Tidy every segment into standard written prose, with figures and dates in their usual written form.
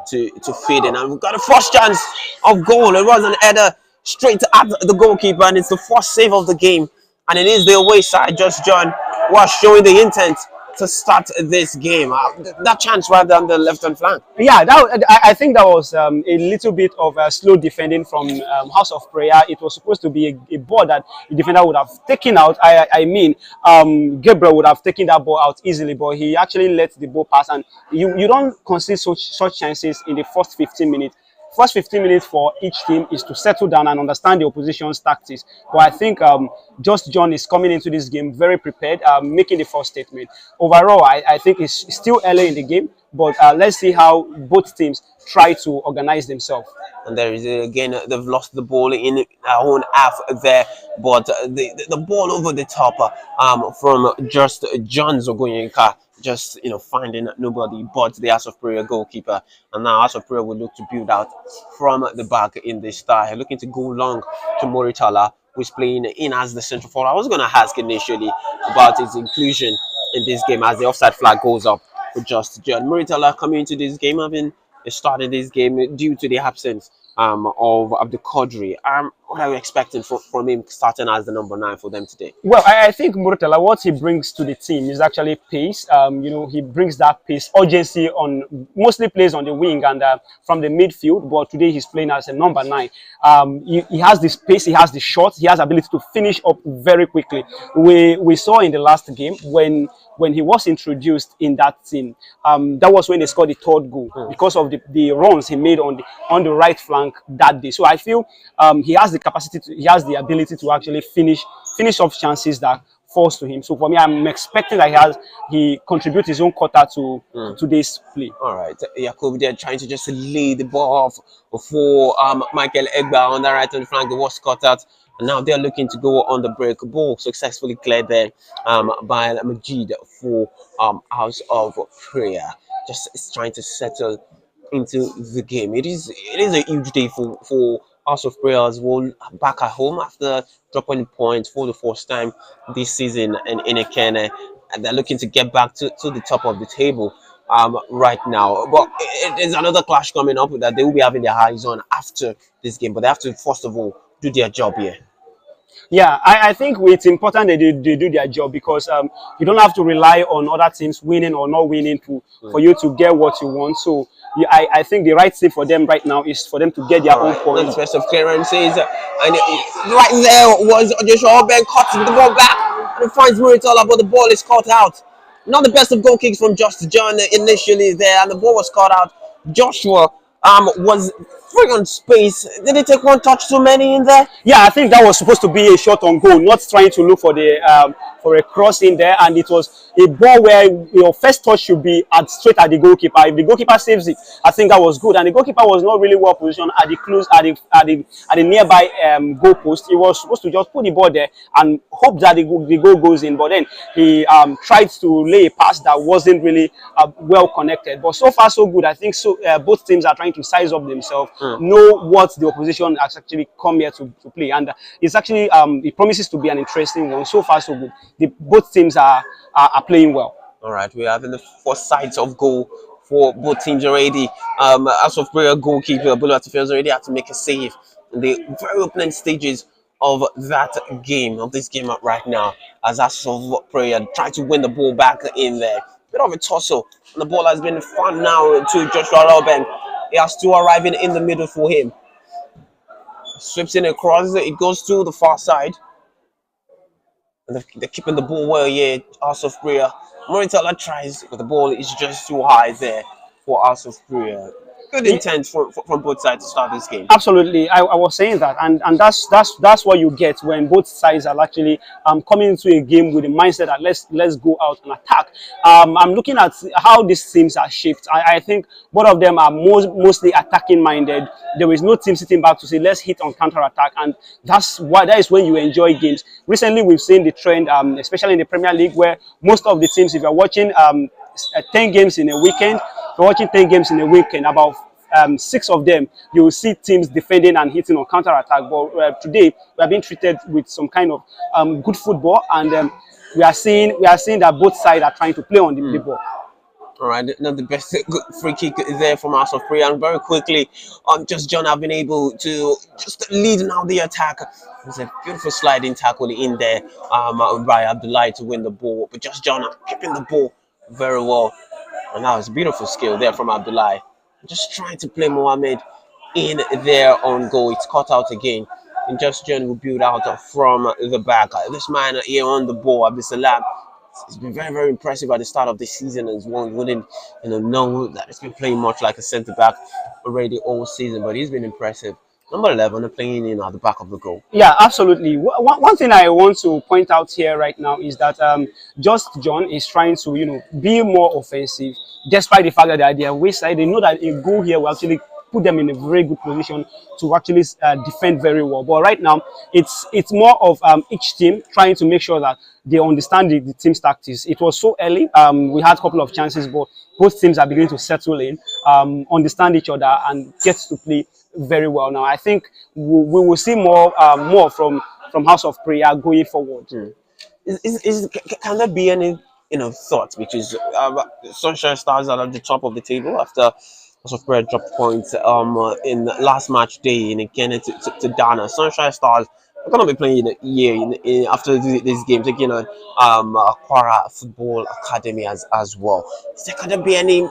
to feed in. And we've got a first chance of goal. It was an header straight at the goalkeeper, and it's the first save of the game. And it is the away side, JustJohn, who are showing the intent to start this game. That chance right on the left-hand flank. Yeah, I think that was a little bit of slow defending from House of Prayer. It was supposed to be a ball that the defender would have taken out. I mean, Gabriel would have taken that ball out easily, but he actually let the ball pass. And you don't concede such chances in the first 15 minutes. First 15 minutes for each team is to settle down and understand the opposition's tactics. But I think JustJohn is coming into this game very prepared, making the first statement. Overall, I think it's still early in the game, but let's see how both teams try to organize themselves. And there is again, they've lost the ball in our own half there, but the ball over the top from JustJohn Zogoyenka, just finding nobody but the House of Prayer goalkeeper. And now House of Prayer will look to build out from the back in this style, looking to go long to Moritala, who's playing in as the central forward. I was going to ask initially about his inclusion in this game as the offside flag goes up for JustJohn. Moritala coming into this game, having started this game due to the absence of the Qadri. What are we expecting from him starting as the number 9 for them today? Well, I think Muratala, what he brings to the team is actually pace. He brings that pace, urgency on mostly plays on the wing and from the midfield. But today he's playing as a number 9. He has this pace, he has the shot, he has ability to finish up very quickly. We saw in the last game when he was introduced in that team, that was when they scored the 3rd goal because of the runs he made on the right flank that day. So I feel he has the capacity he has the ability to actually finish off chances that falls to him. So for me, I'm expecting that he contributes his own quota to today's play. All right, Yakubu, they're trying to just lay the ball off for Michael Egba on the right hand flank. The was cut out. And now they're looking to go on the break. Ball successfully cleared there by Majid for House of Prayer. Just trying to settle into the game. It is a huge day for House of Prayer as well, back at home after dropping points for the first time this season in Ekene, and they're looking to get back to the top of the table right now. But there's another clash coming up that they will be having their eyes on after this game, but they have to first of all do their job here. Yeah, I think it's important that they do their job, because you don't have to rely on other teams winning or not winning for you to get what you want. So I think the right thing for them right now is for them to get their own points. Best of clearances, and right there was Joshua Ben cutting the ball back and finds Muritala, but the ball is caught out. Not the best of goal kicks from JustJohn initially there, and the ball was caught out. Joshua was free on space. Did he take one touch too many in there? Yeah, I think that was supposed to be a shot on goal, not trying to look for a cross in there, and it was a ball where your first touch should be straight at the goalkeeper. If the goalkeeper saves it, I think that was good, and the goalkeeper was not really well positioned at the nearby goal post. He was supposed to just put the ball there and hope that the goal goes in, but then he tried to lay a pass that wasn't really well connected. But so far so good. I think both teams are trying to size up themselves, know what the opposition has actually come here to play, and it's actually it promises to be an interesting one. So far so good. Both teams are playing well. All right, we're having the first sight of goal for both teams already. House of Prayer goalkeeper Bulu Atifi's already had to make a save in the very opening stages of this game right now, as House of Prayer try to win the ball back in there. Bit of a tussle, and the ball has been found now to Joshua Robben. He has two arriving in the middle for him. Sweeps in across, it goes to the far side. And they're keeping the ball well here, House of Prayer. Moritala tries, but the ball is just too high there for House of Prayer. Good intent from both sides to start this game. Absolutely, I was saying that, and that's what you get when both sides are actually coming into a game with the mindset that let's go out and attack. I'm looking at how these teams are shaped. I think both of them are mostly attacking minded. There is no team sitting back to say let's hit on counter attack, and that is when you enjoy games. Recently, we've seen the trend, especially in the Premier League, where most of the teams, if you're watching 10 games in a weekend. If you're watching 10 games in a weekend, about 6 of them, you will see teams defending and hitting on counter-attack. But today, we are being treated with some kind of good football, and we are seeing that both sides are trying to play on the ball. All right, not the best good free kick there from House of Prayer, and very quickly, just John have been able to just lead now the attack. It's a beautiful sliding tackle in there, by Abdullah to win the ball, but just John keeping the ball very well, and that was a beautiful skill there from Abdullah. Just trying to play Mohamed in their own goal. It's caught out again, and just John will build out from the back. This man here on the ball, Abdulsalam. It's been very, very impressive at the start of the season as well. You wouldn't, know that he's been playing much like a centre back already all season, but he's been impressive. Number 11, playing in at the back of the goal. Yeah, absolutely. One thing I want to point out here right now is that Just John is trying to, be more offensive, despite the fact that they are their wayside. They know that a goal here will actually put them in a very good position to actually defend very well. But right now, it's more of each team trying to make sure that they understand the team's tactics. It was so early. We had a couple of chances, but both teams are beginning to settle in, understand each other, and get to play very well. Now, I think we will see more from House of Prayer going forward. Can there be any thoughts? Because Sunshine Stars are at the top of the table after House of Prayer dropped points in last match day in again to Dana. Sunshine Stars are going to be playing here after this game, taking on Quara Football Academy as well. Can there be any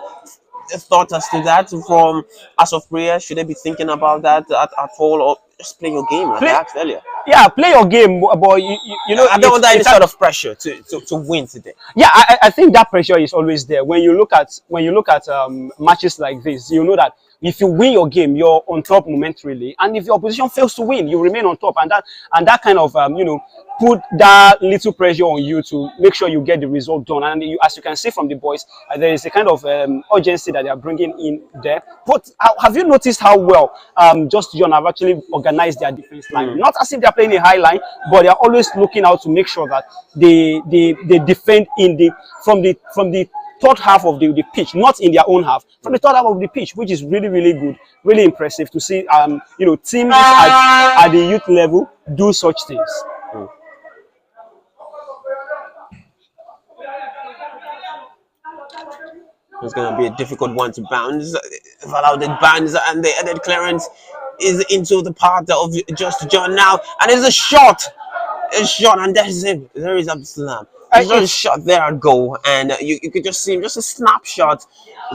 thought as to that from House of Prayer? Should they be thinking about that at all, or just play your game like I asked earlier? Yeah, play your game, but you know, I don't want any sort of pressure to win today. Yeah, I think that pressure is always there. When you look at matches like this, you know that if you win your game, you're on top momentarily, and if your opposition fails to win, you remain on top, and that kind of put that little pressure on you to make sure you get the result done. And as you can see from the boys, there is a kind of urgency that they are bringing in there. But have you noticed how well Just John have actually organized their defense line? Not as if they are playing a high line, but they are always looking out to make sure that they defend from the third half of the pitch, not in their own half, from the third half of the pitch, which is really, really good, really impressive to see. Teams at the youth level do such things. It's going to be a difficult one to bounce. Allowed it bounce, and the headed clearance is into the part of Just John now, and it's a shot, and that is it. There is Abdulsalam. It's just a shot there at goal, and you could just see him, just a snapshot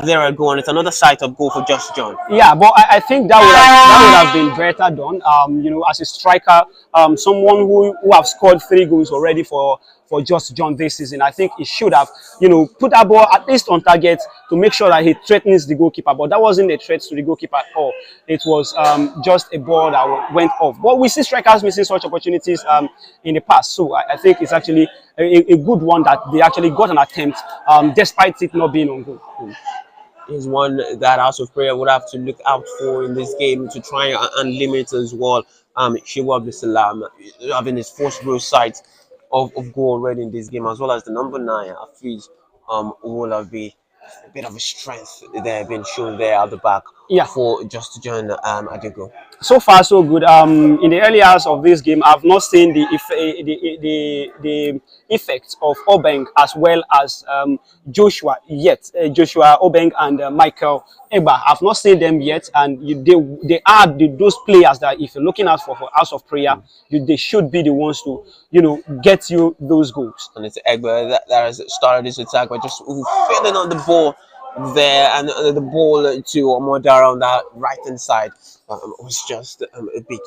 there at goal, and it's another sight of goal for Just John. Yeah, but I think that would have been better done. As a striker, someone who have scored 3 goals already for Just John this season, I think he should have, put that ball at least on target to make sure that he threatens the goalkeeper. But that wasn't a threat to the goalkeeper at all. It was just a ball that went off. But we see strikers missing such opportunities in the past. So I think it's actually a good one that they actually got an attempt, despite it not being on goal. Is one that House of Prayer would have to look out for in this game to try and limit as well. Shiwa Abdulsalam having his first real sight of goal already in this game, as well as the number 9, Hafiz will have been a bit of a strength there being shown there at the back for Just John Adigo. So far, so good. In the early hours of this game, I've not seen the effects of Obeng as well as Joshua yet. Joshua Obeng and Michael Eba. I've not seen them yet, and they are those players that, if you're looking out for House of Prayer, they should be the ones to get you those goals. And it's Egba that has started this attack by just failing on the ball there, and the ball to Omodara on that right hand side was just a bit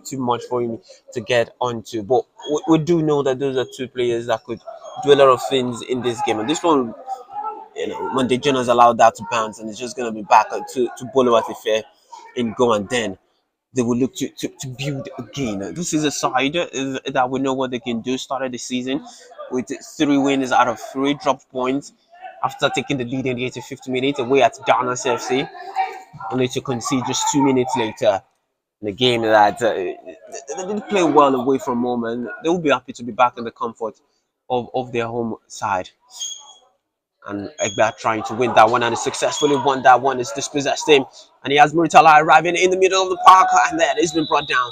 too much for him to get onto. But we do know that those are 2 players that could do a lot of things in this game, and this one, when the Jonas allowed that to bounce, and it's just going to be back to Bolo Atife in goal, and then they will look to build again. This is a side that we know what they can do. Started the season with 3 wins out of 3 drop points after taking the lead in the 85th minute away at Dana CFC, only to concede just 2 minutes later in a game that they didn't play well away from home, and they will be happy to be back in the comfort of their home side. And Egba trying to win that one, and he successfully won that one. It's dispossessed him, and he has Muritala arriving in the middle of the park, and then he's been brought down.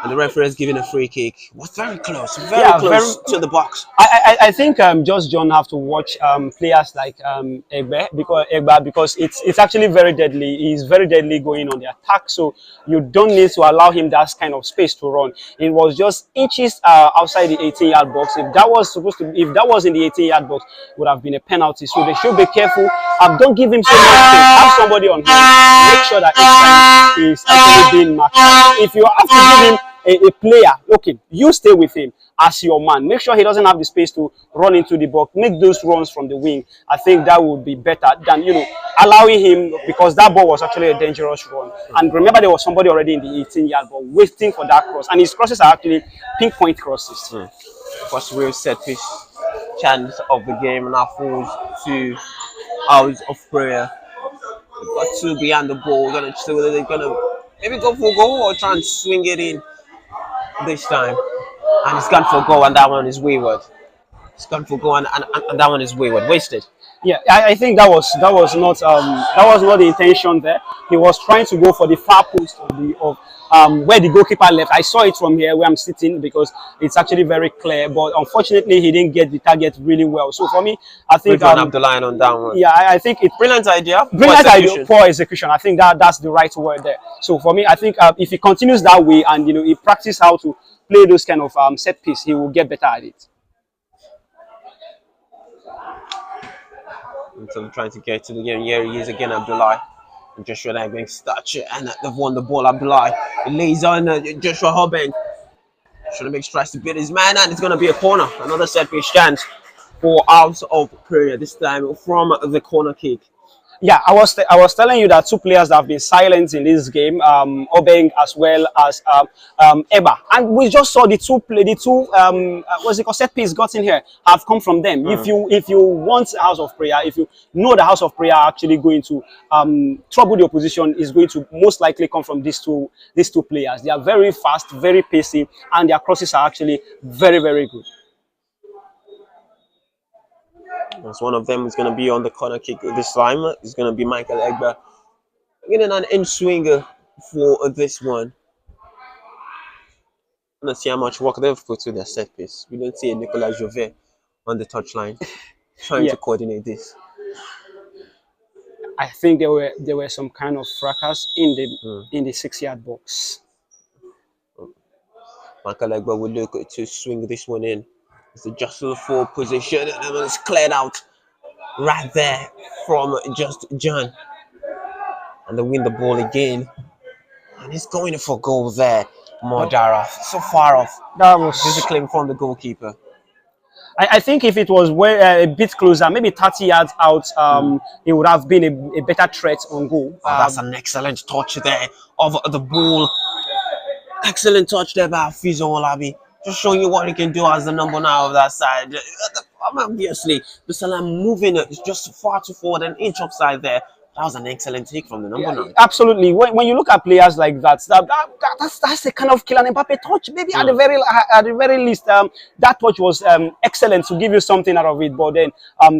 And the referee is giving a free kick. Was very close, very Yeah, close to the box. I think just John have to watch players like Egba because it's actually very deadly. He's very deadly going on the attack, so you don't need to allow him that kind of space to run. It was just inches outside the 18-yard box. If that was supposed to, if that was in the 18-yard box, it would have been a penalty. So they should be careful. Don't give him so much space. Have somebody on him. Make sure that each time he's actually being marked. If you have to give him a player, okay, you stay with him as your man. Make sure he doesn't have the space to run into the box. Make those runs from the wing. I think that would be better than, you know, allowing him, because that ball was actually a dangerous run. And remember, there was somebody already in the 18-yard ball waiting for that cross, and his crosses are actually pinpoint crosses. First real set piece chance of the game, and now falls to House of Prayer. They've got two behind the ball. They're gonna maybe go for a goal or try and swing it in this time. And it's gone for a goal, and that one is wayward. It's gone for a goal, and that one is wayward. Wasted. Yeah, I think that was not the intention there. He was trying to go for the far post of where the goalkeeper left. I saw it from here where I'm sitting because it's actually very clear. But unfortunately, he didn't get the target really well. So for me, I think up the line on that one. Yeah, I think it's brilliant idea. Brilliant idea, poor execution. I think that's the right word there. So for me, I think if he continues that way and he practices how to play those kind of set piece, he will get better at it. Until trying to get to the game. Here he is again, Abdullah. And Joshua there going stature, and they've won the ball. Abdullah, it lays on Joshua Hobbank. Trying to make strides to beat his man, and it's going to be a corner. Another set piece chance for House of Prayer, this time from the corner kick. Yeah, I was telling you that two players that have been silent in this game, Obeng as well as Eba, and we just saw the two what's it called, set piece got in here have come from them. If you want House of Prayer, if you know the House of Prayer are actually going to trouble the opposition, is going to most likely come from these two players. They are very fast, very pacey, and their crosses are actually very, very good. As one of them is going to be on the corner kick this time. It's going to be Michael Egba getting an in swinger for this one. Let's see how much work they've put to their set piece. We don't see a Nicolas Jovet on the touchline trying to coordinate this. I think there were some kind of fracas in the 6-yard box. Michael Egba will look to swing this one in. It's adjusted for position, and it's cleared out right there from JustJohn. And they win the ball again. And he's going for goal there. Modara, so far off. That was just a claim from the goalkeeper. I think if it was a bit closer, maybe 30 yards out, it would have been a better threat on goal. That's an excellent touch there of the ball. Excellent touch there by Fizo Olabi. Just showing you what he can do as the number 9 of that side. Obviously, the Salam moving just far too forward, an inch offside there. That was an excellent take from the number 9. Absolutely. When you look at players like that's the kind of Kylian Mbappe touch. Maybe at the very least, that touch was excellent to give you something out of it. But then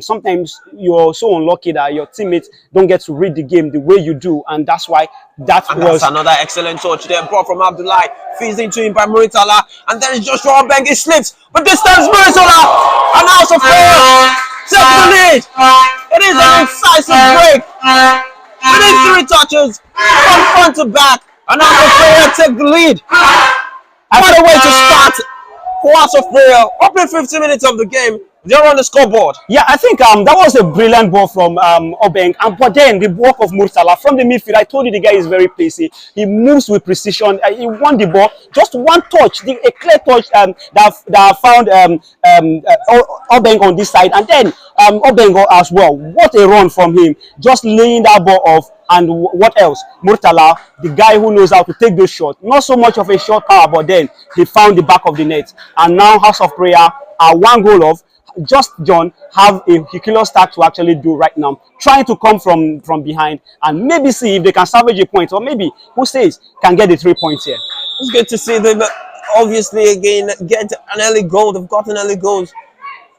sometimes you're so unlucky that your teammates don't get to read the game the way you do, and that's why that's another excellent touch there, brought from Abdullah, feeds into him by Muritala, and then it's Joshua Obeng. He slips, but this time Muritala, and House of Prayer take the lead. It is an incisive break. Within 3 touches, from front to back, and House of Prayer take the lead. What a way to start for House of Prayer. Opening 15 minutes of the game, they're on the scoreboard. Yeah, I think that was a brilliant ball from Obeng, but then the work of Mursala from the midfield. I told you the guy is very pacey. He moves with precision. He won the ball. Just one touch, a clear touch that found Obeng on this side, and then Obeng as well. What a run from him! Just laying that ball off. And what else? Murtala, the guy who knows how to take those shots. Not so much of a shot power, but then he found the back of the net. And now House of Prayer are 1 goal off. JustJohn have a ridiculous task to actually do right now, trying to come from behind and maybe see if they can salvage a point, or maybe, who says, can get the 3 points here. It's good to see them obviously again get an early goal. They've gotten early goals.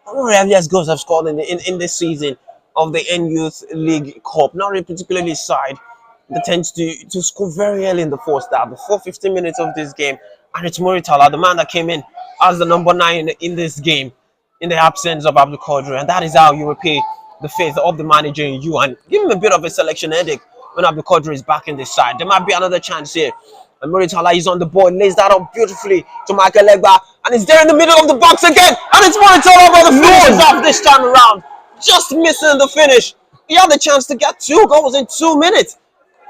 I don't know how many goals have scored in this season of the N-Youth League Cup. Not really particularly this side that tends to score very early in the first half. Before 15 minutes of this game, And it's Muritala, the man that came in as the number 9 in this game, in the absence of Abdul Qadir. And that is how you repay the faith of the manager in you and give him a bit of a selection headache when Abdul Qadir is back in this side. There might be another chance here. And Muritala is on the board, lays that up beautifully to Michael Legba. And it's there in the middle of the box again. And it's Muritala, but the finish is off this time around. Just missing the finish. He had the chance to get 2 goals in 2 minutes.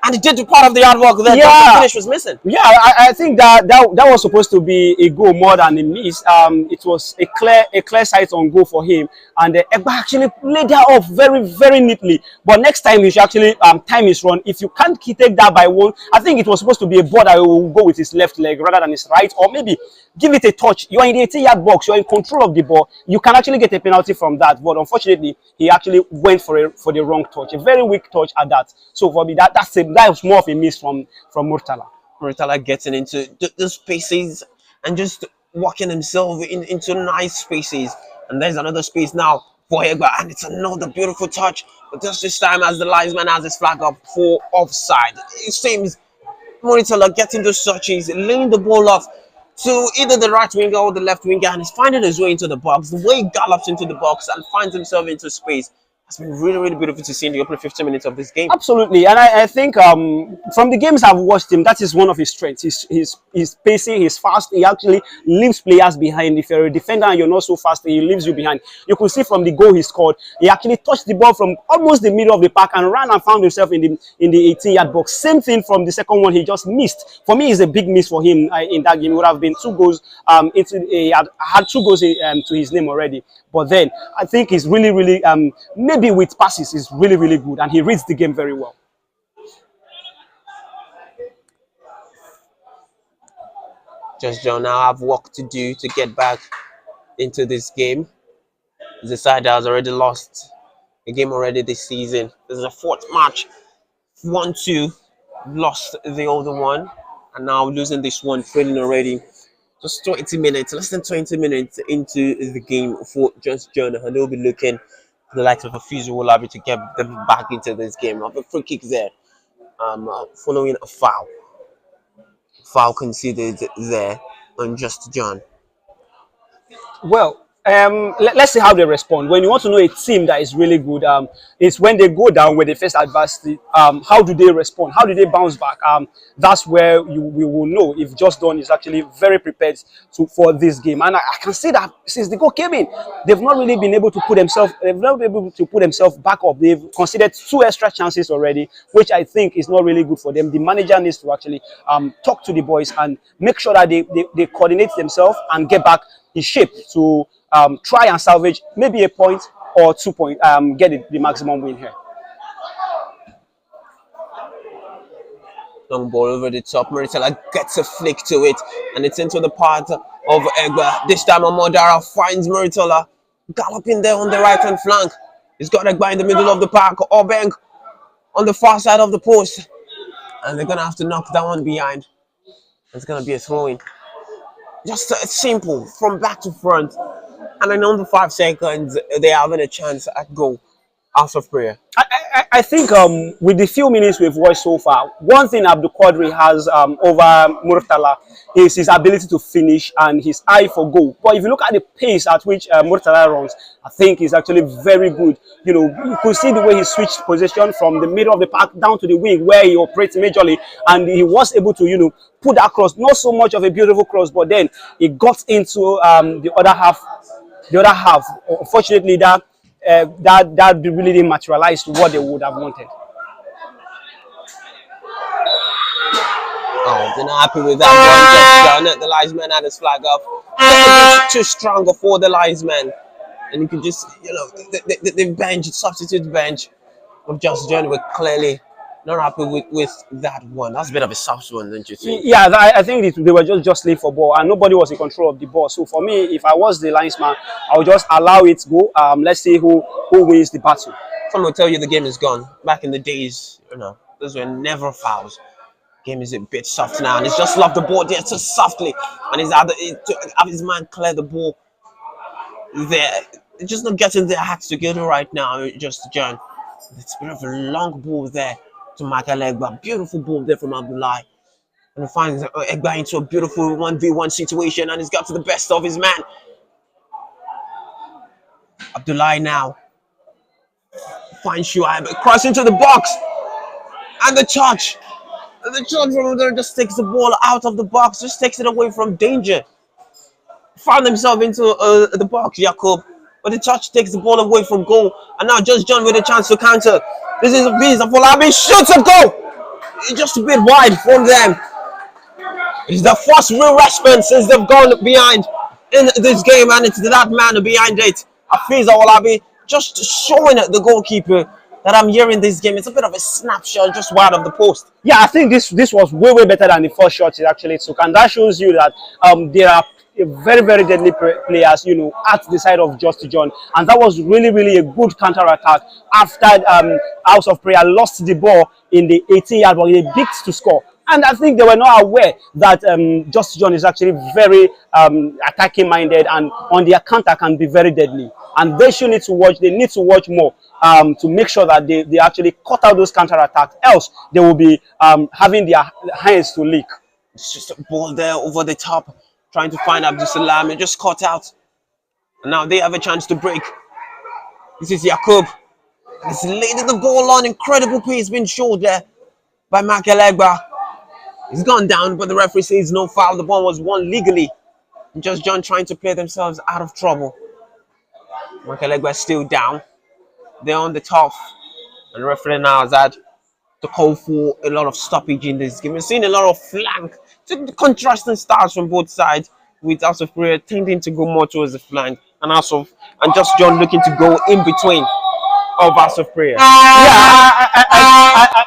And he did the part of the hard work there, but the finish was missing. Yeah, I think that was supposed to be a goal more than a miss. It was a clear sight on goal for him, and Egba actually laid that off very, very neatly. But next time he should actually time his run. If you can't take that by one, I think it was supposed to be a ball that will go with his left leg rather than his right, or maybe give it a touch. You're in the 18-yard box, you're in control of the ball. You can actually get a penalty from that. But unfortunately, he actually went for the wrong touch, a very weak touch at that. So for me, that was more of a miss from Murtala. Murtala getting into the spaces and just walking himself into nice spaces. And there's another space now for Egba, and it's another beautiful touch. But just this time, as the linesman has his flag up for offside, it seems Murtala getting those touches, laying the ball off to either the right winger or the left winger, and he's finding his way into the box. The way he gallops into the box and finds himself into space has been really, really beautiful to see in the opening 15 minutes of this game. Absolutely, and I think from the games I've watched him, that is one of his strengths. He's pacing, he's fast. He actually leaves players behind. If you're a defender and you're not so fast, he leaves you behind. You could see from the goal he scored, he actually touched the ball from almost the middle of the park and ran and found himself in the 18-yard box. Same thing from the second one, he just missed. For me, it's a big miss for him in that game. It would have been 2 goals. He had 2 goals to his name already. But then I think he's really, really maybe with passes, he's really, really good, and he reads the game very well. JustJohn now have work to do to get back into this game. The side that has already lost a game already this season. This is a 4th match. 1-2, lost the other one, and now losing this one, trailing already. Just 20 minutes, less than 20 minutes into the game for JustJohn, and they'll be looking for the likes of a Fuzu Olabi to get them back into this game. Now, the free kick there, following a foul. Foul conceded there on JustJohn. Well, let's see how they respond. When you want to know a team that is really good, it's when they go down, when they face adversity, how do they respond? How do they bounce back? That's where we will know if JustJohn is actually very prepared for this game. And I can see that since the goal came in, they've not really been able to put themselves. They've not been able to put themselves back up. They've conceded 2 extra chances already, which I think is not really good for them. The manager needs to actually talk to the boys and make sure that they coordinate themselves and get back in shape to try and salvage maybe a point or 2 points, get the maximum win here. Long ball over the top. Muritala gets a flick to it, and it's into the part of Egba. This time, Amodara finds Muritala galloping there on the right-hand flank. He's got Egba in the middle of the park. Obeng on the far side of the post, and they're gonna have to knock that one behind. It's gonna be a throw-in. Just simple from back to front. And in under 5 seconds, they're having a chance at goal out of prayer. I think with the few minutes we've watched so far, one thing Abdul Qadir has over Murtala is his ability to finish and his eye for goal. But if you look at the pace at which Murtala runs, I think he's actually very good. You know, you could see the way he switched position from the middle of the park down to the wing where he operates majorly, and he was able to, put that cross. Not so much of a beautiful cross, but then he got into the other half. Unfortunately, that really didn't materialize to what they would have wanted. Oh, they're not happy with that one. The linesman had his flag up. It's too strong for the linesman. And you can just, the bench, substitute bench of JustJohn were clearly not happy with that one. That's a bit of a soft one, don't you think? Yeah, I think they were just jostling for ball, and nobody was in control of the ball. So for me, if I was the linesman, I would just allow it go. Let's see who wins the battle. Someone will tell you the game is gone. Back in the days, those were never fouls. Game is a bit soft now, and he's just lobbed the ball there so softly, and he's had to have his man clear the ball there. They're just not getting their acts together right now. JustJohn. It's a bit of a long ball there to Michael Legba. Beautiful ball there from Abdullahi. and finds Egba into a beautiful 1v1 situation, and he's got to the best of his man. Abdullahi now finds Shuaib, cross into the box, and the charge. The charge from there just takes the ball out of the box, just takes it away from danger. Found himself into the box, Jacob, but the touch takes the ball away from goal, and now JustJohn with a chance to counter. This is a piece of Folabi, shoots a goal. It's just a bit wide from them. It's the first real response since they've gone behind in this game, and it's that man behind it. Afiz Awolabi just showing the goalkeeper that I'm hearing this game. It's a bit of a snapshot just wide of the post. Yeah, I think this was way better than the first shot it actually took, and that shows you that there are very deadly players, at the side of JustJohn, and that was really a good counter attack after House of Prayer lost the ball in the 18-yard box. They picked to score. And I think they were not aware that JustJohn is actually very attacking minded, and on their counter can be very deadly. And they should need to watch. They need to watch more to make sure that they actually cut out those counter attacks. Else they will be having their hands to leak. It's just a ball there over the top, trying to find Abdul Salam. It just caught out. And now they have a chance to break. This is Yakub. He's laid the ball on. Incredible pace being showed there by Michael Egba. He's gone down, but the referee says no foul. The ball was won legally. JustJohn trying to play themselves out of trouble. Michael Egba is still down. They're on the top. And the referee now has had to call for a lot of stoppage in this game. We've seen a lot of flank, contrasting styles from both sides, with House of Prayer tending to go more towards the flank, and JustJohn looking to go in between of House of Prayer. Yeah,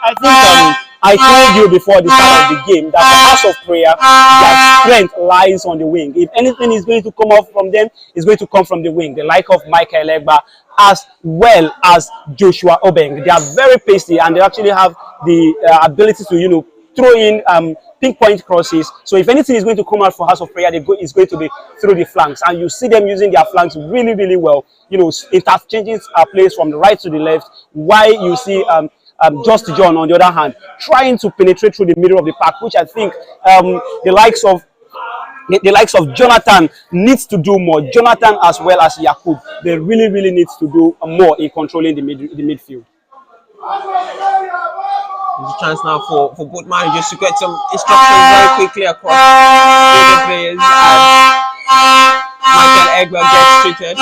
I think I told you before the start of the game that the House of Prayer, their strength lies on the wing. If anything is going to come off from them, it's going to come from the wing. The like of Michael Egba as well as Joshua Obeng. They are very pacey, and they actually have the ability to, throw in pinpoint crosses. So if anything is going to come out for House of Prayer, it's going to be through the flanks. And you see them using their flanks really well. Interchanging plays from the right to the left, while you see JustJohn on the other hand trying to penetrate through the middle of the park, which I think the likes of Jonathan needs to do more. Jonathan as well as Yakub, they really need to do more in controlling the midfield. There's a chance now for both managers to get some instructions very quickly across the players as Michael Egba gets treated.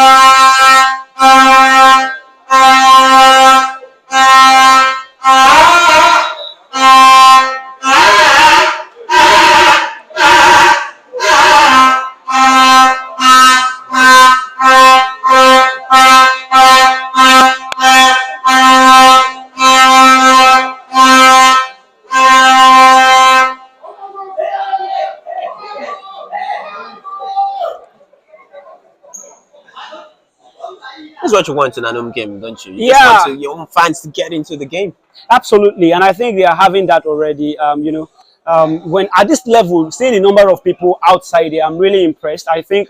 That's what you want in an home game, don't you? You just want your own fans to get into the game. Absolutely, and I think they are having that already. When at this level, seeing the number of people outside there, I'm really impressed. I think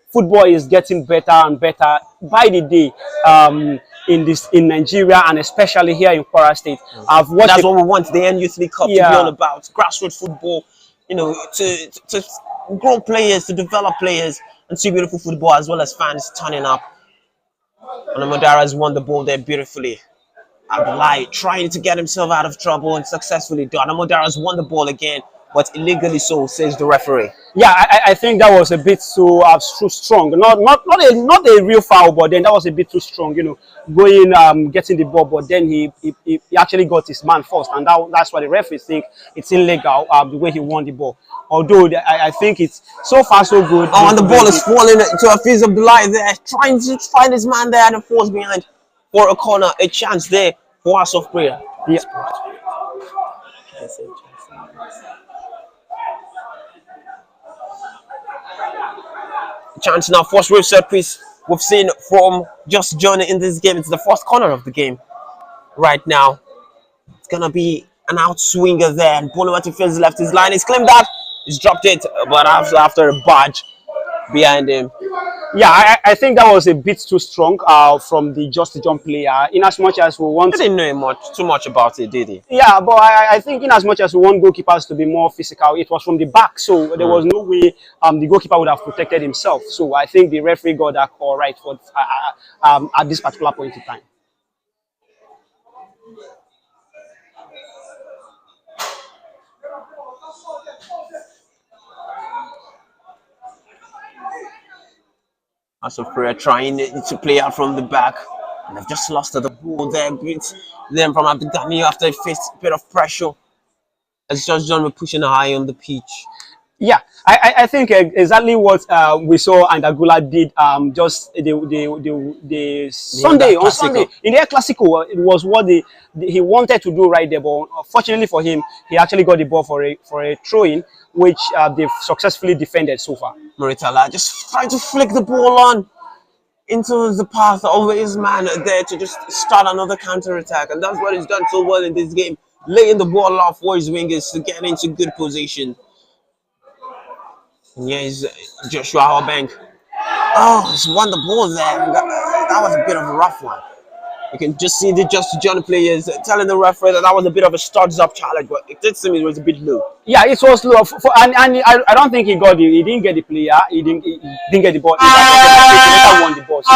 football is getting better and better by the day in Nigeria, and especially here in Kwara State. I've watched. That's what we want the Youth League Cup to be all about. Grassroots football, to grow players, to develop players, and see beautiful football as well as fans turning up. And Amadara has won the ball there beautifully. Abdullahi trying to get himself out of trouble and successfully done. Amadara has won the ball again, but illegally so, says the referee. Yeah, I think that was a bit too strong. Not a real foul, but then that was a bit too strong. Going getting the ball, but then he actually got his man first, and that's why the referee think it's illegal the way he won the ball. Although I think it's so far so good. Oh, and the ball is falling to Afiz Abdullahi there, trying to find his man there and falls behind for a corner. A chance there for House of Prayer. Yeah. Chance now, first wave set piece we've seen from JustJohn in this game. It's the first corner of the game right now. It's gonna be an outswinger there, and Bonuati Fields left his line. He's claimed that. He's dropped it, but after a badge behind him. Yeah, I think that was a bit too strong from the JustJohn player. In as much as we want, I didn't know too much about it, did he? yeah, but I think in as much as we want goalkeepers to be more physical, it was from the back, so there was no way the goalkeeper would have protected himself. So I think the referee got that call right for at this particular point in time. As of prayer trying to play out from the back. And they've just lost the ball there. Beat them from Abdugani after they faced a bit of pressure. As Just John were pushing high on the pitch. Yeah, I think exactly what we saw and Agula did just the Sunday on Sunday in the El Clasico. It was what he wanted to do right there, but fortunately for him, he actually got the ball for a throw in, which they've successfully defended so far. Moritala just trying to flick the ball on into the path of his man there to just start another counter attack, and that's what he's done so well in this game, laying the ball off for his wingers to get into good position. And here's Joshua Hallbank. Oh, he's won the ball there. That was a bit of a rough one. You can just see the JustJohn players telling the referee that was a bit of a studs up challenge, but it did seem it was a bit low. Yeah, it was low, and I don't think he got he didn't get the player, he didn't get the ball. He later won the ball. So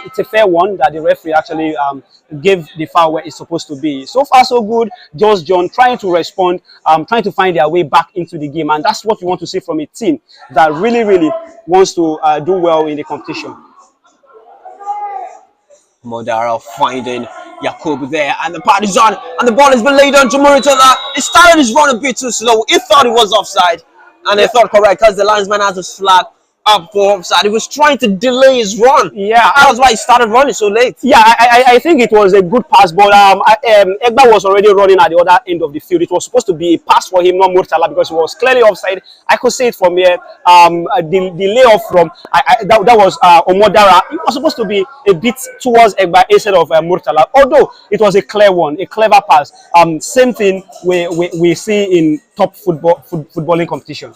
it's a fair one that the referee actually gave the foul where it's supposed to be. So far, so good. JustJohn trying to respond, trying to find their way back into the game, and that's what we want to see from a team that really wants to do well in the competition. Modara finding Yakub there, and the party's on, and the ball has been laid on to Muritala. He started his run a bit too slow. He thought he was offside, and he thought correct because the linesman has his flag up for offside. He was trying to delay his run. Yeah, that was why he started running so late. Yeah, I think it was a good pass, but Egba was already running at the other end of the field. It was supposed to be a pass for him, not Murtala, because he was clearly offside. I could see it from here. The layoff from that was Omodara. It was supposed to be a bit towards Egba instead of Murtala, although it was a clear one, a clever pass. Same thing we see in top footballing competition.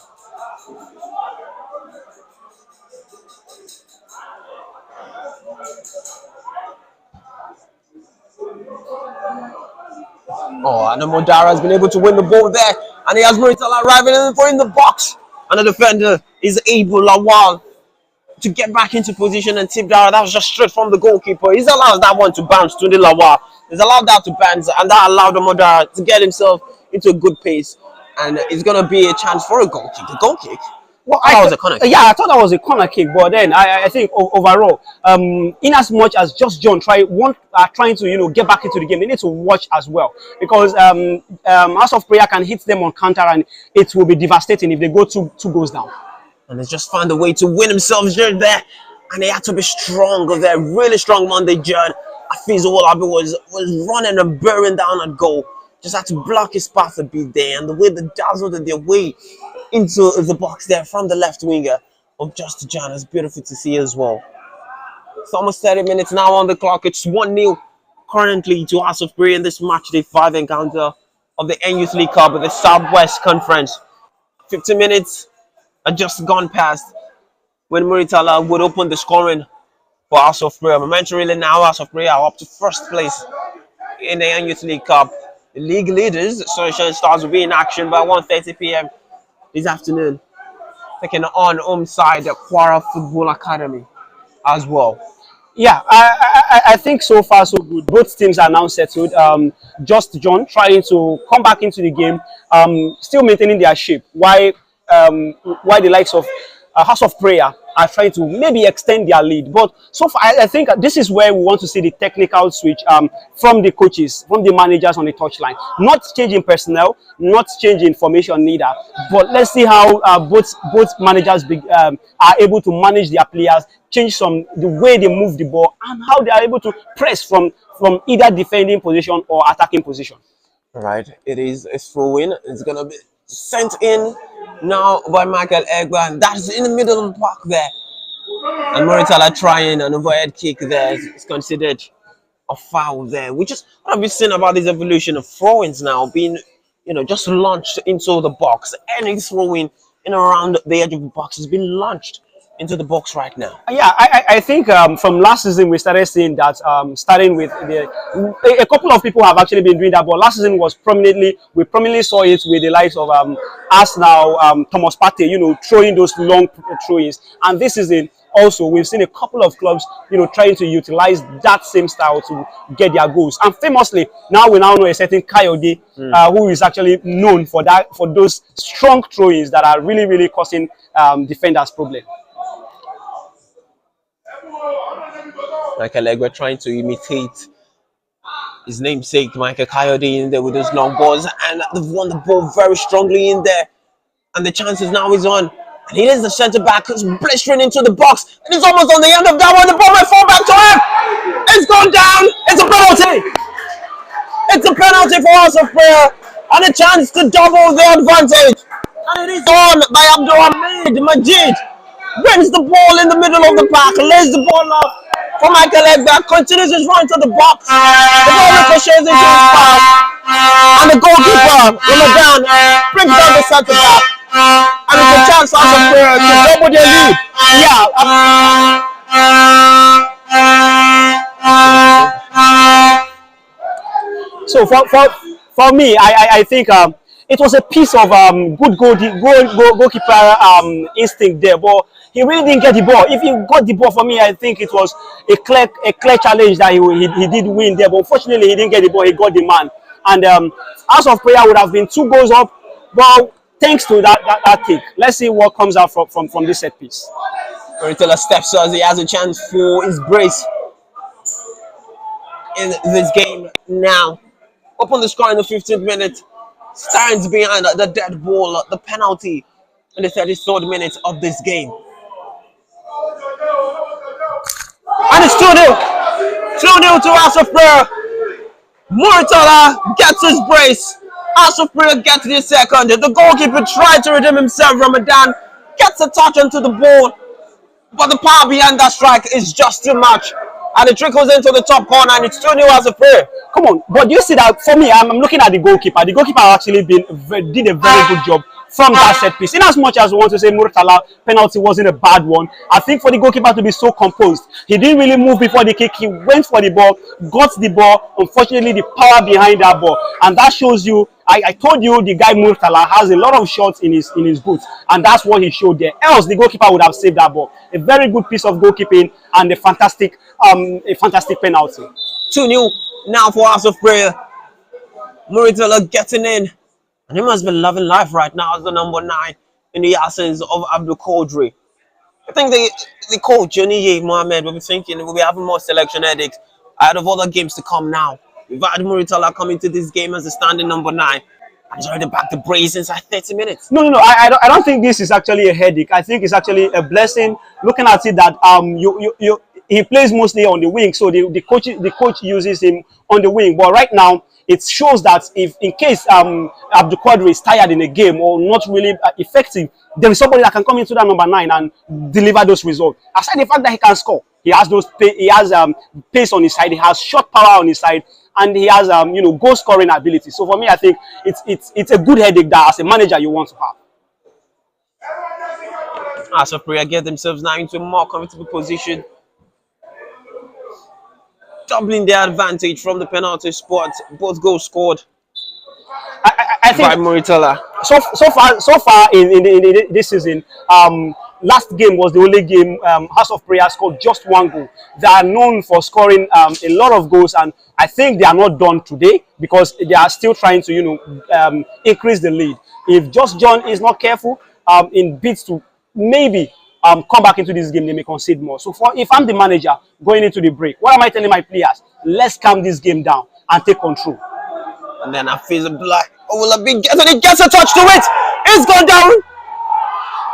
Oh, and Modara has been able to win the ball there, and he has Muritala arriving in the box, and the defender is able, Lawal, to get back into position and tip down. That was just straight from the goalkeeper. He's allowed that one to bounce to the Lawal. He's allowed that to bounce, and that allowed Modara to get himself into a good pace, and it's going to be a chance for a goal kick. The goal kick? Well, that was a corner kick. Yeah, I thought that was a corner kick, but then I think overall, in as much as JustJohn trying to get back into the game, they need to watch as well, because House of Prayer can hit them on counter, and it will be devastating if they go two goals down. And he's just found a way to win himself there, and he had to be strong there, really strong Monday, John. Afiz Owolabi was running and bearing down at goal, just had to block his path a bit there, and the way they dazzled their way into the box there from the left winger of JustJohn is beautiful to see as well. It's almost 30 minutes now on the clock. It's 1-0 currently to House of Prayer in this match day 5 encounter of the Youth League Cup of the Southwest Conference. 50 minutes had just gone past when Muritala would open the scoring for House of Prayer. Momentarily now, House of Prayer are up to first place in the Youth League Cup. The league leaders, Sunshine Stars, will be in action by 1:30 p.m. this afternoon, taking on home side the Kwara Football Academy as well. Yeah, I think so far so good. Both teams are now settled. JustJohn trying to come back into the game, still maintaining their shape. Why the likes of House of Prayer are trying to maybe extend their lead. But so far, I think this is where we want to see the technical switch from the coaches, from the managers on the touchline. Not changing personnel, not changing formation neither. But let's see how both managers are able to manage their players, change the way they move the ball, and how they are able to press from either defending position or attacking position. All right, it is a throw-in. It's going to be sent in now by Michael Egba, and that's in the middle of the park there. And Muritala trying an overhead kick there is considered a foul there. What have you seen about this evolution of throw-ins now being, just launched into the box? Any throw-in in around the edge of the box has been launched into the box right now. Yeah, I think from last season we started seeing that starting with a couple of people have actually been doing that, but last season was we prominently saw it with the likes of Arsenal, Thomas Partey, throwing those long throw-ins, and this season also we've seen a couple of clubs, trying to utilize that same style to get their goals. And famously, we now know a certain Kayode, who is actually known for those strong throw-ins that are really, really causing defenders problem. Michael Legwe trying to imitate his namesake, Michael Coyote, in there with those long balls, and they've won the ball very strongly in there. And the chances now is on. And he is the centre back who's blistering into the box, and he's almost on the end of that one. The ball might fall back to him. It's gone down. It's a penalty. It's a penalty for House of Prayer, and a chance to double the advantage. And it is on by Abdulhamid Majid. Wins the ball in the middle of the park, lays the ball off for Michael Egba, continues his run to the box. The ball ricochets into his pass, and the goalkeeper, Ramadan, brings down the centre back. And it's a chance for House of Prayer to double their lead. So for me, I think it was a piece of good goalkeeper instinct there, but he really didn't get the ball. If he got the ball, for me, I think it was a clear challenge that he did win there. But unfortunately, he didn't get the ball. He got the man, and House of Prayer would have been 2 goals up. But thanks to that kick, let's see what comes out from this set piece. Moritella steps as he has a chance for his brace in this game now. Up on the score in the 15th minute, stands behind the dead ball, the penalty in the 33rd minute of this game. And it's 2-0. 2-0 to House of Prayer. Moritella gets his brace. House of Prayer gets the second. The goalkeeper tried to redeem himself. Ramadan gets a touch onto the ball, but the power behind that strike is just too much. And it trickles into the top corner, and it's 2-0 House of Prayer. Come on, but you see that for me, I'm looking at the goalkeeper. The goalkeeper actually did a very good job from that set piece. In as much as we want to say Moritella penalty wasn't a bad one, I think for the goalkeeper to be so composed, he didn't really move before the kick. He went for the ball, got the ball. Unfortunately, the power behind that ball, and that shows you. I told you the guy Moritella has a lot of shots in his boots, and that's what he showed there. Else, the goalkeeper would have saved that ball. A very good piece of goalkeeping and a fantastic penalty. 2-0 now for House of Prayer. Moritella getting in. And he must be loving life right now as the number 9 in the absence of Abdul Qadri. I think the coach, Johnny Mohammed, will be thinking we'll be having more selection headaches out of other games to come now. We've had Moritella come into this game as a standing number 9. And he's already back to brace inside 30 minutes. No. I don't think this is actually a headache. I think it's actually a blessing. Looking at it that he plays mostly on the wing, so the coach uses him on the wing. But right now, it shows that if in case Abdul Qadri is tired in a game or not really effective, there is somebody that can come into that number 9 and deliver those results. Aside the fact that he can score, he has pace on his side, he has shot power on his side, and he has goal scoring ability. So for me, I think it's a good headache that as a manager you want to have. House of Prayer get themselves now into a more comfortable position, doubling their advantage from the penalty spot. Both goals scored I think by Moritella. So far in this season, last game was the only game House of Prayer scored just 1 goal. They are known for scoring a lot of goals, and I think they are not done today because they are still trying to increase the lead. If JustJohn is not careful in bids to maybe come back into this game, they may concede more. So if I'm the manager going into the break, what am I telling my players? Let's calm this game down and take control. And then I feel a black. Oh, will it be? And he gets a touch to it. It's gone down.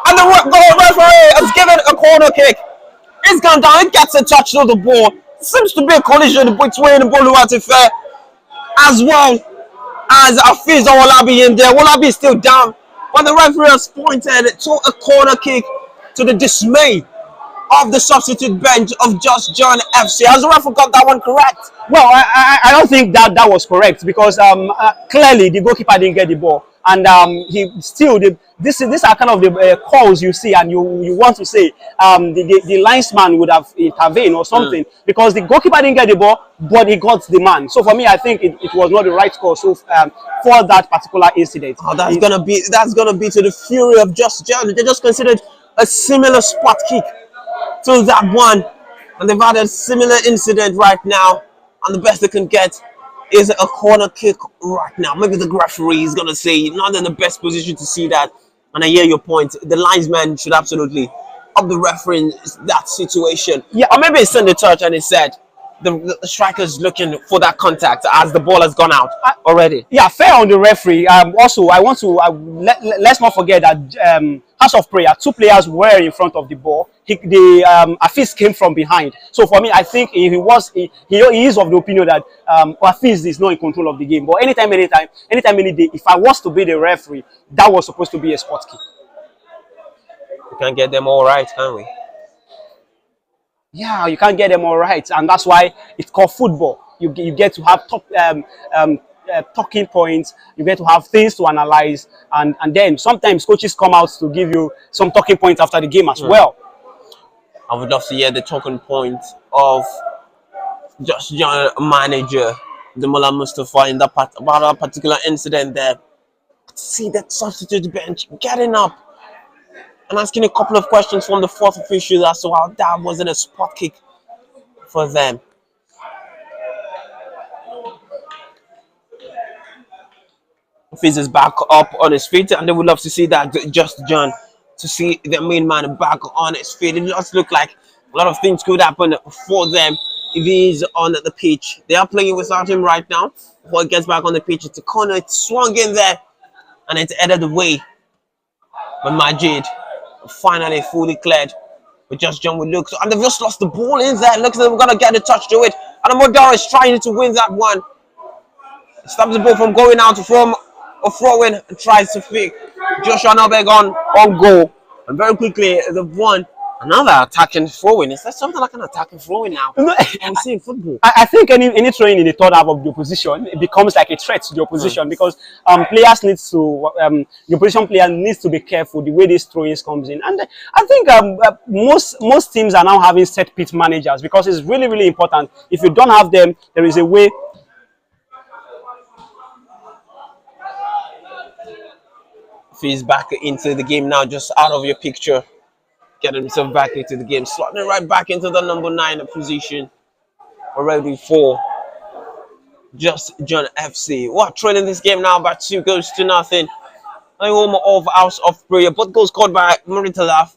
And the referee has given a corner kick. It's gone down. It gets a touch to the ball. Seems to be a collision between Boluwatife as well as Afiz Owolabi in there. Owolabi is still down. But the referee has pointed to a corner kick to the dismay of the substitute bench of JustJohn FC. Has the referee got that one correct? Well, I don't think that was correct because clearly the goalkeeper didn't get the ball. and he still these are kind of the calls you see, and you want to say the linesman would have intervened or something, because the goalkeeper didn't get the ball, but he got the man. So for me, I think it was not the right call. So for that particular incident, Oh, that's gonna be to the fury of JustJohn. They just considered a similar spot kick to that one, and they've had a similar incident right now, and the best they can get is a corner kick right now. Maybe the referee is gonna say not in the best position to see that, and I hear your point. The linesman should absolutely up the referee in that situation. Yeah. Or maybe it's in the touch and it said the striker's looking for that contact as the ball has gone out already. yeah, fair on the referee. Also, I want to let's not forget that House of Prayer, two players were in front of the ball. The Afis came from behind. So for me, I think he is of the opinion that Afis is not in control of the game. But anytime, any day, if I was to be the referee, that was supposed to be a spot kick. We can get them all right, can we? Yeah, you can't get them all right, and that's why it's called football. You get to have talking points. You get to have things to analyze, and then sometimes coaches come out to give you some talking points after the game as well. I would love to hear the talking point of JustJohn manager Demola Mustafa in about that particular incident there. See that substitute bench getting up and asking a couple of questions from the fourth official as to how that wasn't a spot kick for them. Fizz is back up on his feet, and they would love to see that JustJohn, to see the main man back on his feet. It does look like a lot of things could happen for them if he's on the pitch. They are playing without him right now. Before he gets back on the pitch, it's a corner, it's swung in there, and it's headed away. But Majid finally fully cleared. But JustJohn will look, and they've just lost the ball in there. Looks like they're gonna get a touch to it, and Amodara is trying to win that one. Stops the ball from going out from a throw-in and tries to fake Joshua Nobeg on goal. And very quickly, they've won another attacking throw-in. Is that something like an attacking throw-in now? I'm seeing football. I think any throwing in the third half of the opposition, it becomes like a threat to the opposition, because players need to the opposition player needs to be careful the way these throw-ins comes in. And I think most teams are now having set pitch managers, because it's really, really important. If you don't have them, there is a way. He's back into the game now, just out of your picture. Getting himself back into the game, slotting right back into the number 9 position. Already for JustJohn FC. We're trailing this game now by 2 goals to nothing. A home of House of Prayer, but goals scored by Maritalaf.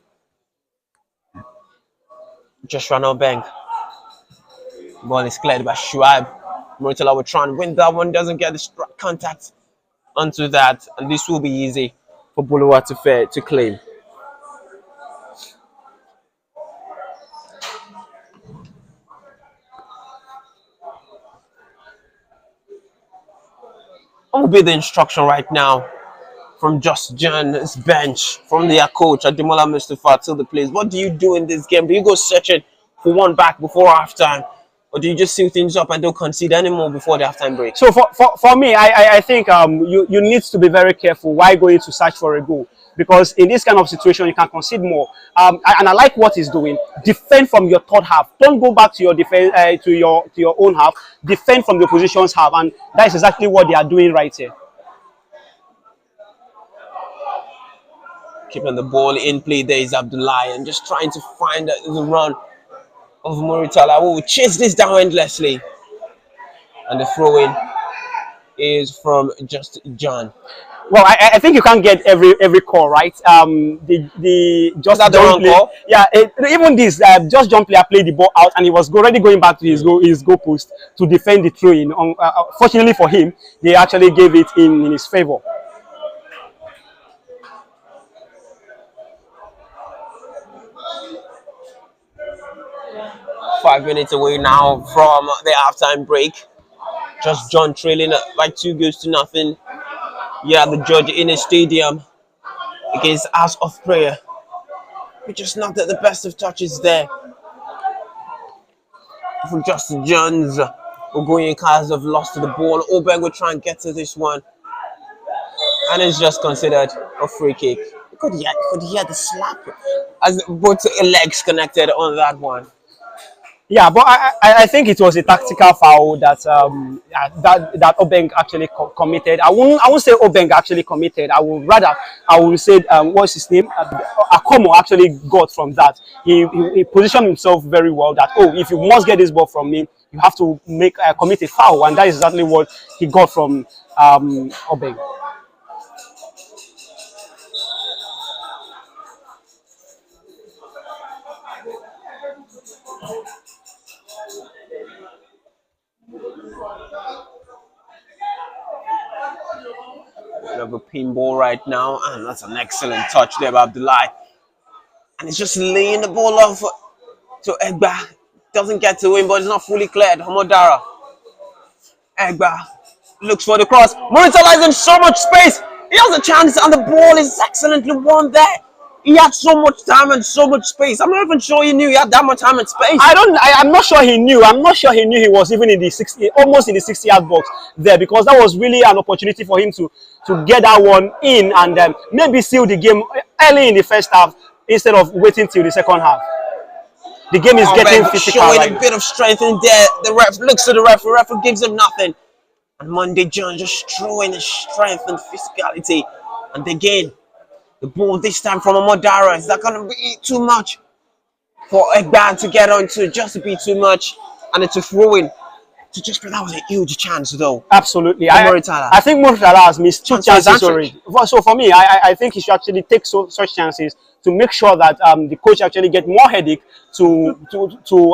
Joshua Nobeng. Ball is cleared by Shuaib. Maritalaf will try and win that one, doesn't get the contact onto that, and this will be easy for Buluwa to claim. What will be the instruction right now from JustJohn's bench, from their coach Ademola Mustafa to the players? What do you do in this game? Do you go searching for one back before halftime, or do you just seal things up and don't concede anymore before the halftime break? So for me, I think you need to be very careful while going to search for a goal, because in this kind of situation you can concede more. And I like what he's doing. Defend from your third half. Don't go back to your defense to your own half. Defend from the opposition's half, and that is exactly what they are doing right here. Keeping the ball in play there is Abdullahi, and just trying to find the run of Muritala, who will chase this down endlessly. And the throw-in is from JustJohn. Well, I think you can't get every call right. The JustJohn player, call? yeah. Even this JustJohn player played the ball out, and he was already going back to his goal post to defend the throw-in. Fortunately for him, they actually gave it in his favor. 5 minutes away now from the halftime break. JustJohn trailing by 2 goals to nothing. Yeah, the judge in a stadium against House of Prayer. Which is not the best of touches there from JustJohn's. Ogoyen cars have lost to the ball. Obeng will try and get to this one. and it's just considered a free kick. You could hear the slap as both legs connected on that one. Yeah, but I think it was a tactical foul that that Obeng actually committed. I won't say Obeng actually committed. I will say what's his name? Akomo actually got from that. He positioned himself very well. That, oh, if you must get this ball from me, you have to commit a foul, and that is exactly what he got from Obeng. Bit of a pinball right now, and that's an excellent touch there by Abdullah. And it's just laying the ball off to Egba. Doesn't get to him, but it's not fully cleared. Hamodara. Egba looks for the cross. Muritala is in so much space. He has a chance, and the ball is excellently won there. He had so much time and so much space. I'm not even sure he knew he had that much time and space. I'm not sure he knew. I'm not sure he knew he was even in the 60, almost in the 60-yard box there, because that was really an opportunity for him to get that one in and maybe seal the game early in the first half instead of waiting till the second half. The game is getting physical. Showing right a bit of strength in there. The ref looks at the referee gives him nothing. And Monday John just showing his strength and physicality. And again, the ball this time from Amodara. Is that going to be too much for Egban to get onto? Just to be too much. And it's a throw in. That was a huge chance though. Absolutely. I think Muritala has missed two chances already. So for me, I think he should actually take such chances to make sure that the coach actually get more headache to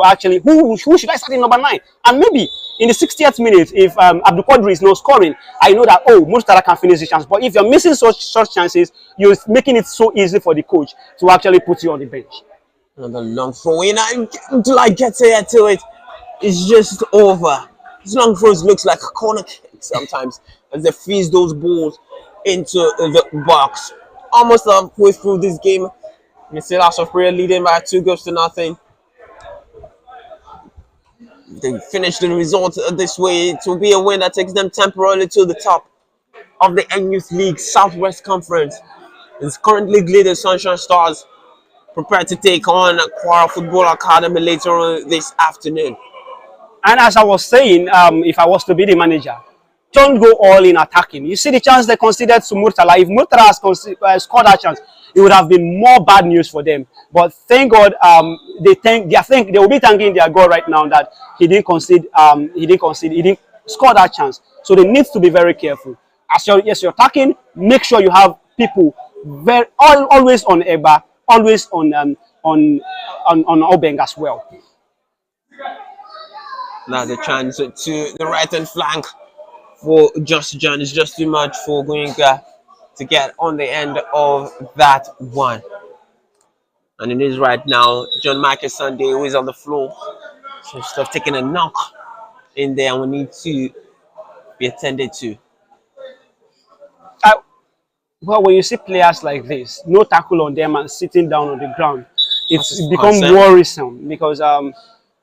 actually who should I start in number 9, and maybe in the 60th minute if Abdul Qadir is not scoring, I know that Muritala can finish the chance. But if you're missing such chances, you're making it so easy for the coach to actually put you on the bench. Another long throw in, until I get to it, it's just over. This long throws looks like a corner kick sometimes as they feed those balls into the box. Almost halfway through this game, we still House of Prayer leading by 2-0. They finished the result this way. It will be a win that takes them temporarily to the top of the Youth League Southwest Conference. It's currently leader Sunshine Stars prepared to take on Quara Football Academy later on this afternoon. And as I was saying, if I was to be the manager, don't go all in attacking. You see the chance they considered to Muritala. If Muritala has scored that chance, it would have been more bad news for them. But thank God, they will be thanking their God right now that he didn't concede. He didn't score that chance. So they need to be very careful. As you're attacking, make sure you have people always on Eba, always on Obeng as well. Now the chance to the right hand flank for JustJohn is just too much for Goyinka to get on the end of that one. And it is right now John Michael Sunday who is on the floor. So stuff taking a knock in there and we need to be attended to. Well, when you see players like this, no tackle on them and sitting down on the ground, it's become worrisome because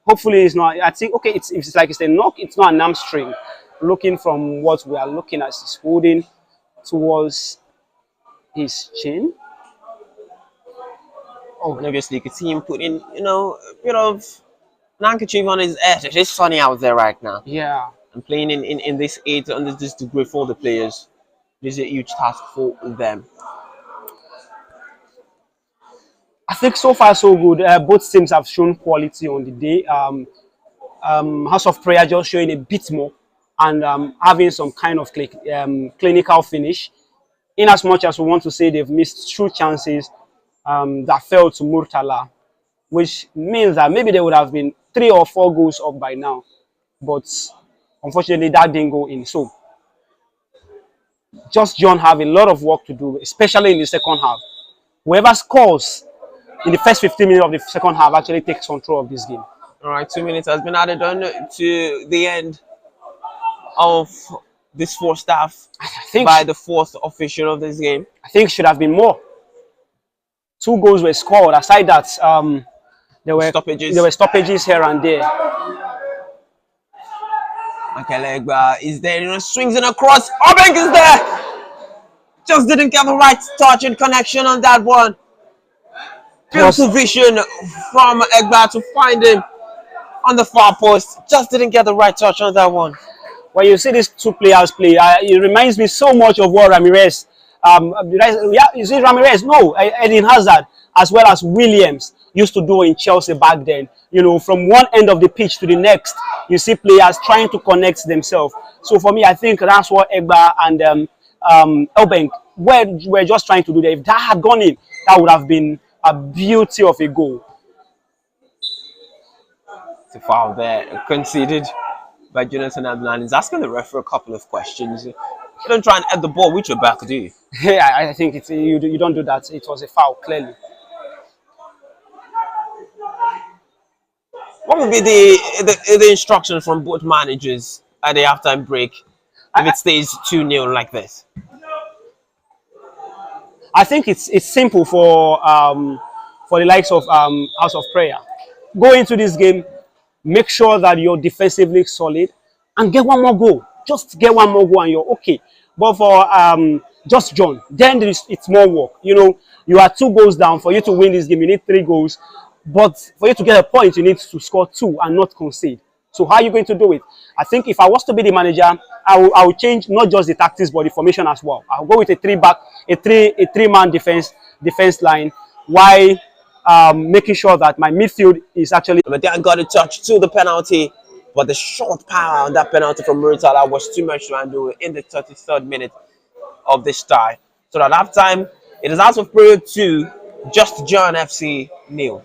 hopefully it's not. I think okay, it's like it's a knock. It's not an hamstring. Looking from what we are looking at, he's holding towards his chin. Oh, and obviously you could see him putting, a bit of an handkerchief on his head. It is sunny out there right now. Yeah. And playing in this 8 under this degree for the players, this is a huge task for them. I think so far so good. Both teams have shown quality on the day. House of Prayer just showing a bit more and having some kind of clinical finish. In as much as we want to say they've missed 2 chances that fell to Muritala, which means that maybe there would have been 3 or 4 goals up by now. But unfortunately, that didn't go in. So, JustJohn have a lot of work to do, especially in the second half. Whoever scores in the first 15 minutes of the second half actually takes control of this game. All right, 2 minutes has been added on to the end of this first half by the 4th official of this game. I think should have been more. 2 goals were scored. Aside that, there were stoppages here and there. Michael Egba is there, swings in across. Obeng is there. Just didn't get the right touch and connection on that one. Beautiful vision from Egba to find him on the far post. Just didn't get the right touch on that one. When you see these two players play, it reminds me so much of what Ramirez, yeah, you see Ramirez, no, Eden Hazard, as well as Williams used to do in Chelsea back then. You know, from one end of the pitch to the next, you see players trying to connect themselves. So for me, I think that's what Egba and Elbank were just trying to do there. If that had gone in, that would have been a beauty of a goal. It's a foul there, conceded by Jonathan Abnan. He's asking the referee a couple of questions. You don't try and head the ball with your back, do you? Yeah, I think it's you don't do that. It was a foul, clearly. What would be the instruction from both managers at the halftime break if it stays 2-0 like this? I think it's simple for the likes of House of Prayer. Go into this game, make sure that you're defensively solid, and get one more goal. Just get one more goal, and you're okay. But for JustJohn, then it's more work. You know, you are 2 goals down. For you to win this game, you need 3 goals. But for you to get a point, you need to score 2 and not concede. So how are you going to do it? I think if I was to be the manager, I will change not just the tactics but the formation as well. I'll go with a 3-man defense line, while making sure that my midfield is actually. But then got a touch to the penalty, but the short power on that penalty from Muritala was too much to handle in the 33rd minute of this tie. So at halftime, it is House of Prayer 2, JustJohn FC 0.